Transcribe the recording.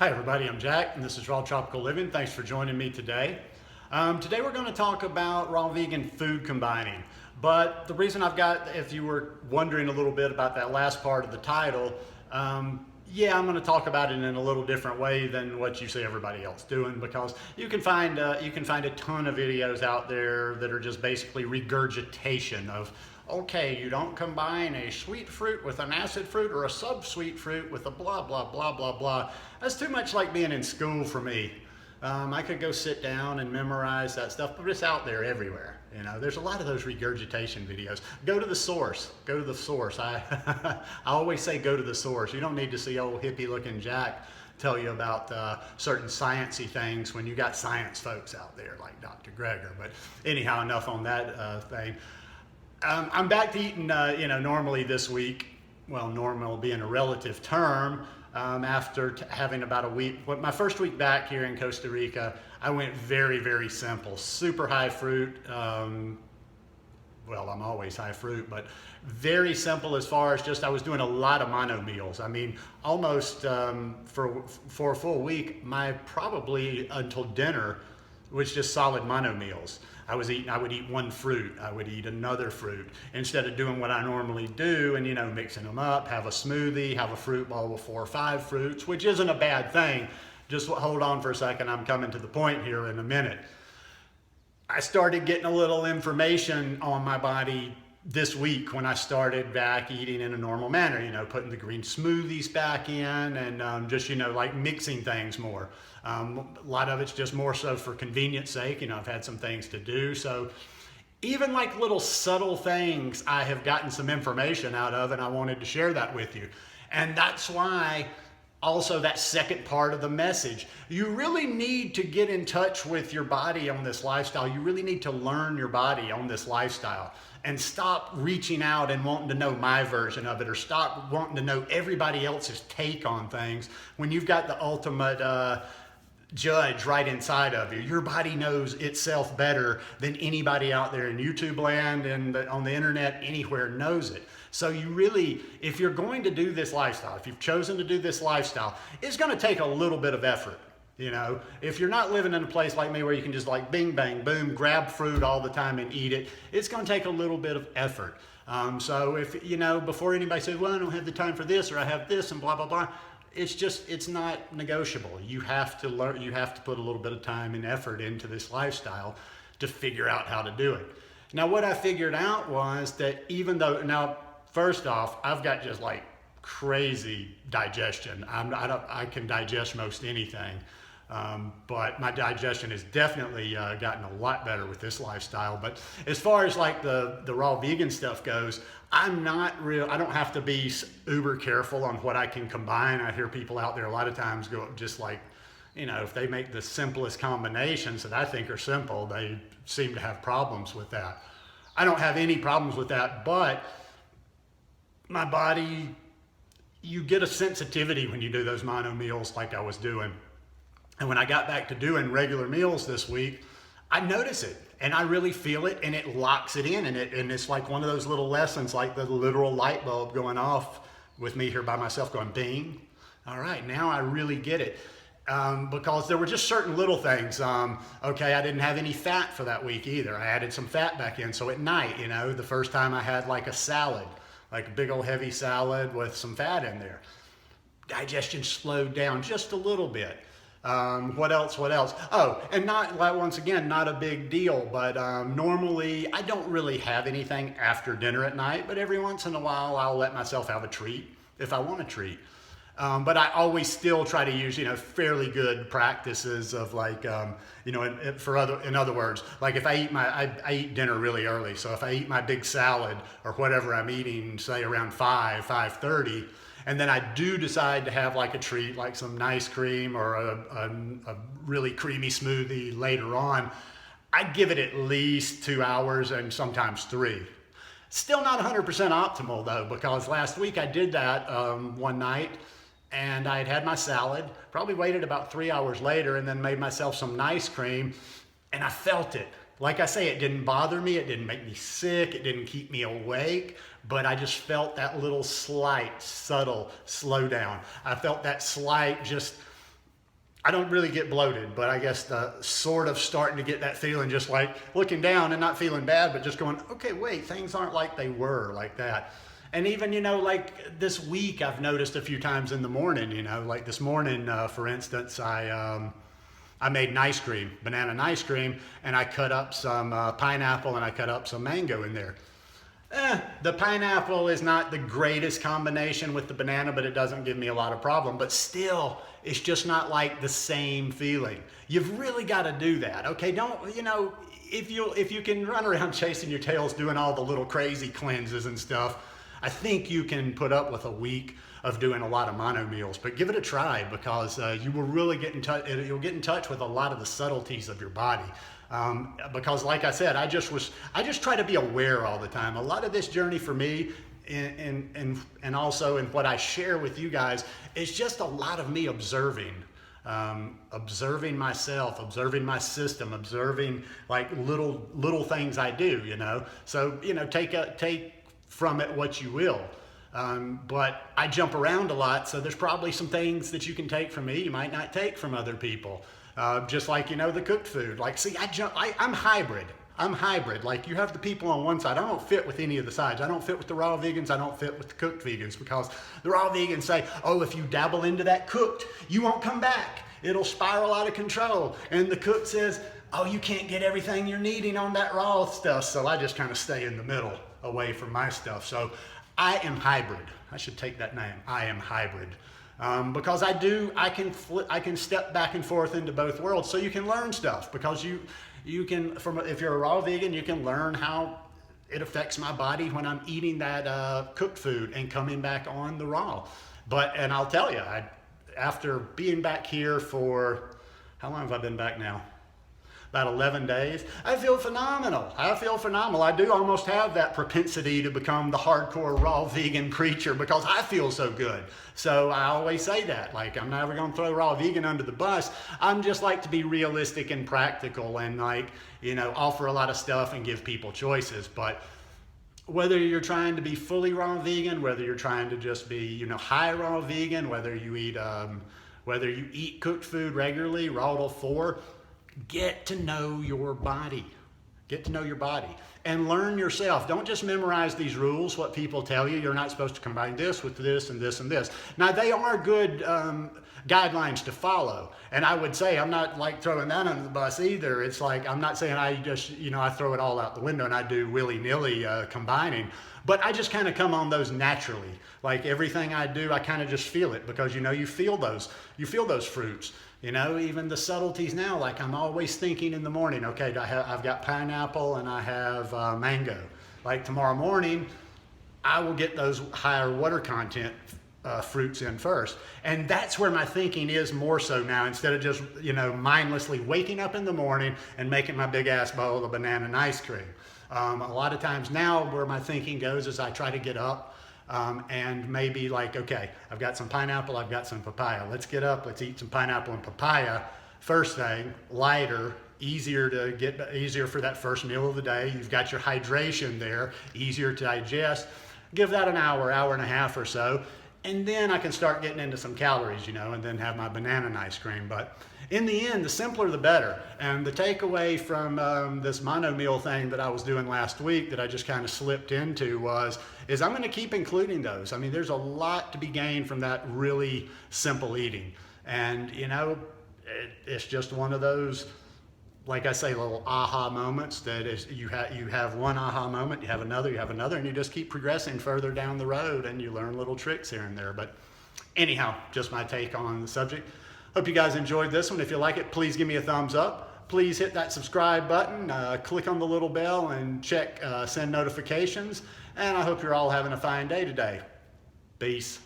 Hi everybody, I'm Jack and this is Raw Tropical Living. Thanks for joining me today. Today we're going to talk about raw vegan food combining. But the reason if you were wondering a little bit about that last part of the title, I'm going to talk about it in a little different way than what you see everybody else doing, because you can find a ton of videos out there that are just basically regurgitation of, okay, you don't combine a sweet fruit with an acid fruit or a sub-sweet fruit with a blah, blah, blah, blah, blah. That's too much like being in school for me. I could go sit down and memorize that stuff, but it's out there everywhere. You know, there's a lot of those regurgitation videos. Go to the source. Go to the source. I always say go to the source. You don't need to see old hippie-looking Jack tell you about certain sciencey things when you got science folks out there like Dr. Greger. But anyhow, enough on that thing. I'm back to eating, normally this week. Well, normal being a relative term. After having about a week, my first week back here in Costa Rica, I went very, very simple. Super high fruit. I'm always high fruit, but very simple as far as just I was doing a lot of mono meals. I mean, almost for a full week, my probably until dinner was just solid mono meals. I would eat one fruit, I would eat another fruit, instead of doing what I normally do and, mixing them up, have a smoothie, have a fruit bowl with 4 or 5 fruits, which isn't a bad thing. Just hold on for a second, I'm coming to the point here in a minute. I started getting a little information on my body this week when I started back eating in a normal manner, putting the green smoothies back in and just, like mixing things more. A lot of it's just more so for convenience sake. I've had some things to do. So even like little subtle things I have gotten some information out of, and I wanted to share that with you. And that's why also that second part of the message, you really need to get in touch with your body on this lifestyle. You really need to learn your body on this lifestyle and stop reaching out and wanting to know my version of it, or stop wanting to know everybody else's take on things when you've got the ultimate judge right inside of you. Your body knows itself better than anybody out there in YouTube land and on the internet, anywhere knows it. So you really, if you're going to do this lifestyle, if you've chosen to do this lifestyle, it's going to take a little bit of effort. If you're not living in a place like me where you can just like bing, bang, boom, grab fruit all the time and eat it, it's going to take a little bit of effort. So if, before anybody says, well, I don't have the time for this, or I have this and blah, blah, blah, it's not negotiable. You have to learn, you have to put a little bit of time and effort into this lifestyle to figure out how to do it. Now, what I figured out was that first off, I've got just like crazy digestion. I can digest most anything. But my digestion has definitely gotten a lot better with this lifestyle. But as far as like the raw vegan stuff goes, I don't have to be uber careful on what I can combine. I hear people out there a lot of times go just like, if they make the simplest combinations that I think are simple, they seem to have problems with that. I don't have any problems with that, but my body, you get a sensitivity when you do those mono meals like I was doing. And when I got back to doing regular meals this week, I notice it and I really feel it, and it locks it in, and it's like one of those little lessons, like the literal light bulb going off with me here by myself going bing. All right, now I really get it. Because there were just certain little things. Okay, I didn't have any fat for that week either. I added some fat back in. So at night, the first time I had like a salad, like a big old heavy salad with some fat in there, digestion slowed down just a little bit. What else? Oh, and once again, not a big deal, but normally I don't really have anything after dinner at night, but every once in a while I'll let myself have a treat if I want a treat. But I always still try to use, fairly good practices of like, in other words, like if I eat dinner really early. So if I eat my big salad or whatever I'm eating, say around 5:30, and then I do decide to have like a treat, like some ice cream or a really creamy smoothie later on, I give it at least 2 hours and sometimes 3. Still not 100% optimal though, because last week I did that one night, and I had my salad, probably waited about 3 hours later, and then made myself some ice cream, and I felt it. Like I say, it didn't bother me, it didn't make me sick, it didn't keep me awake, but I just felt that little slight, subtle slowdown. I felt that slight just I don't really get bloated, but I guess the sort of starting to get that feeling, just like looking down and not feeling bad, but just going, okay, wait, things aren't like they were, like that. And even, like this week, I've noticed a few times in the morning, like this morning, for instance, I made an ice cream, banana and ice cream, and I cut up some pineapple and I cut up some mango in there. The pineapple is not the greatest combination with the banana, but it doesn't give me a lot of problem. But still, it's just not like the same feeling. You've really got to do that, okay? Don't, if you can run around chasing your tails doing all the little crazy cleanses and stuff, I think you can put up with a week of doing a lot of mono meals. But give it a try, because you will really get in touch. You'll get in touch with a lot of the subtleties of your body. Because like I said, I just try to be aware all the time. A lot of this journey for me, and also in what I share with you guys, is just a lot of me observing myself, observing my system, observing like little things I do, So, take from it what you will. But I jump around a lot, so there's probably some things that you can take from me you might not take from other people. Just like, the cooked food. Like, see, I'm hybrid. I'm hybrid. Like, you have the people on one side. I don't fit with any of the sides. I don't fit with the raw vegans. I don't fit with the cooked vegans, because the raw vegans say, oh, if you dabble into that cooked, you won't come back. It'll spiral out of control. And the cook says, oh, you can't get everything you're needing on that raw stuff. So I just kind of stay in the middle, away from my stuff. So I am hybrid. I should take that name. I am hybrid. Because I can step back and forth into both worlds, so you can learn stuff, because you can, if you're a raw vegan, you can learn how it affects my body when I'm eating that cooked food and coming back on the raw. And I'll tell you, after being back here for, how long have I been back now? About 11 days. I feel phenomenal. I do almost have that propensity to become the hardcore raw vegan preacher, because I feel so good. So I always say that, like, I'm never going to throw raw vegan under the bus. I'm just like to be realistic and practical, and offer a lot of stuff and give people choices. But whether you're trying to be fully raw vegan, whether you're trying to just be, high raw vegan, whether you eat cooked food regularly, raw to 4, get to know your body. Get to know your body and learn yourself. Don't just memorize these rules, what people tell you. You're not supposed to combine this with this and this and this. Now, they are good guidelines to follow. And I would say, I'm not like throwing that under the bus either. It's like, I'm not saying I just, I throw it all out the window and I do willy-nilly combining. But I just kind of come on those naturally. Like everything I do, I kind of just feel it, because, you feel those fruits. Even the subtleties now, like I'm always thinking in the morning, okay, I've got pineapple and I have mango. Like tomorrow morning, I will get those higher water content fruits in first. And that's where my thinking is more so now, instead of just, mindlessly waking up in the morning and making my big ass bowl of banana and ice cream. A lot of times now where my thinking goes is I try to get up and maybe like, okay, I've got some pineapple, I've got some papaya. Let's get up, let's eat some pineapple and papaya. First thing, lighter, easier for that first meal of the day. You've got your hydration there, easier to digest. Give that an hour and a half or so. And then I can start getting into some calories, and then have my banana and ice cream. But in the end, the simpler the better. And the takeaway from this mono meal thing that I was doing last week that I just kind of slipped into is I'm going to keep including those. I mean, there's a lot to be gained from that really simple eating. And, it's just one of those, like I say, little aha moments that is, you have one aha moment, you have another, and you just keep progressing further down the road, and you learn little tricks here and there. But anyhow, just my take on the subject. Hope you guys enjoyed this one. If you like it, please give me a thumbs up. Please hit that subscribe button, click on the little bell, and check send notifications. And I hope you're all having a fine day today. Peace.